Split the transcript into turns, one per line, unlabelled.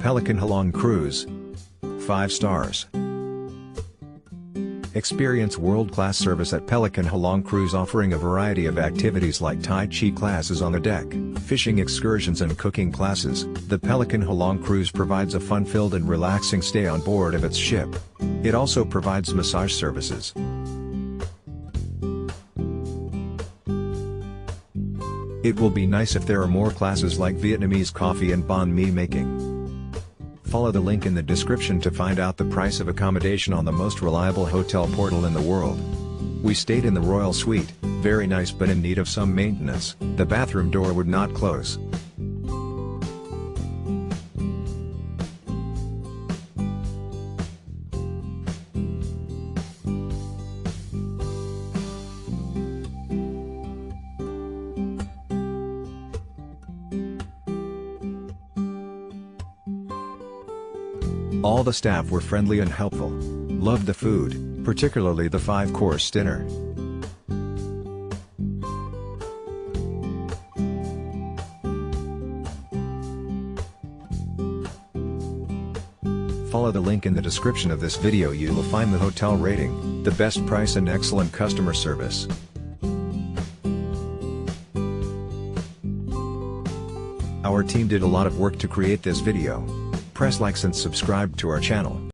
Pelican Halong Cruise. 5 stars. Experience world-class service at Pelican Halong Cruise, offering a variety of activities like Tai Chi classes on the deck, fishing excursions and cooking classes. The Pelican Halong Cruise provides a fun-filled and relaxing stay on board of its ship. It also provides massage services. It will be nice if there are more classes like Vietnamese coffee and banh mi making. Follow the link in the description to find out the price of accommodation on the most reliable hotel portal in the world. We stayed in the Royal Suite, very nice but in need of some maintenance. The bathroom door would not close. All the staff were friendly and helpful. Loved the food, particularly the 5-course dinner. Follow the link in the description of this video. You will find the hotel rating, the best price and excellent customer service. Our team did a lot of work to create this video. Press likes and subscribe to our channel.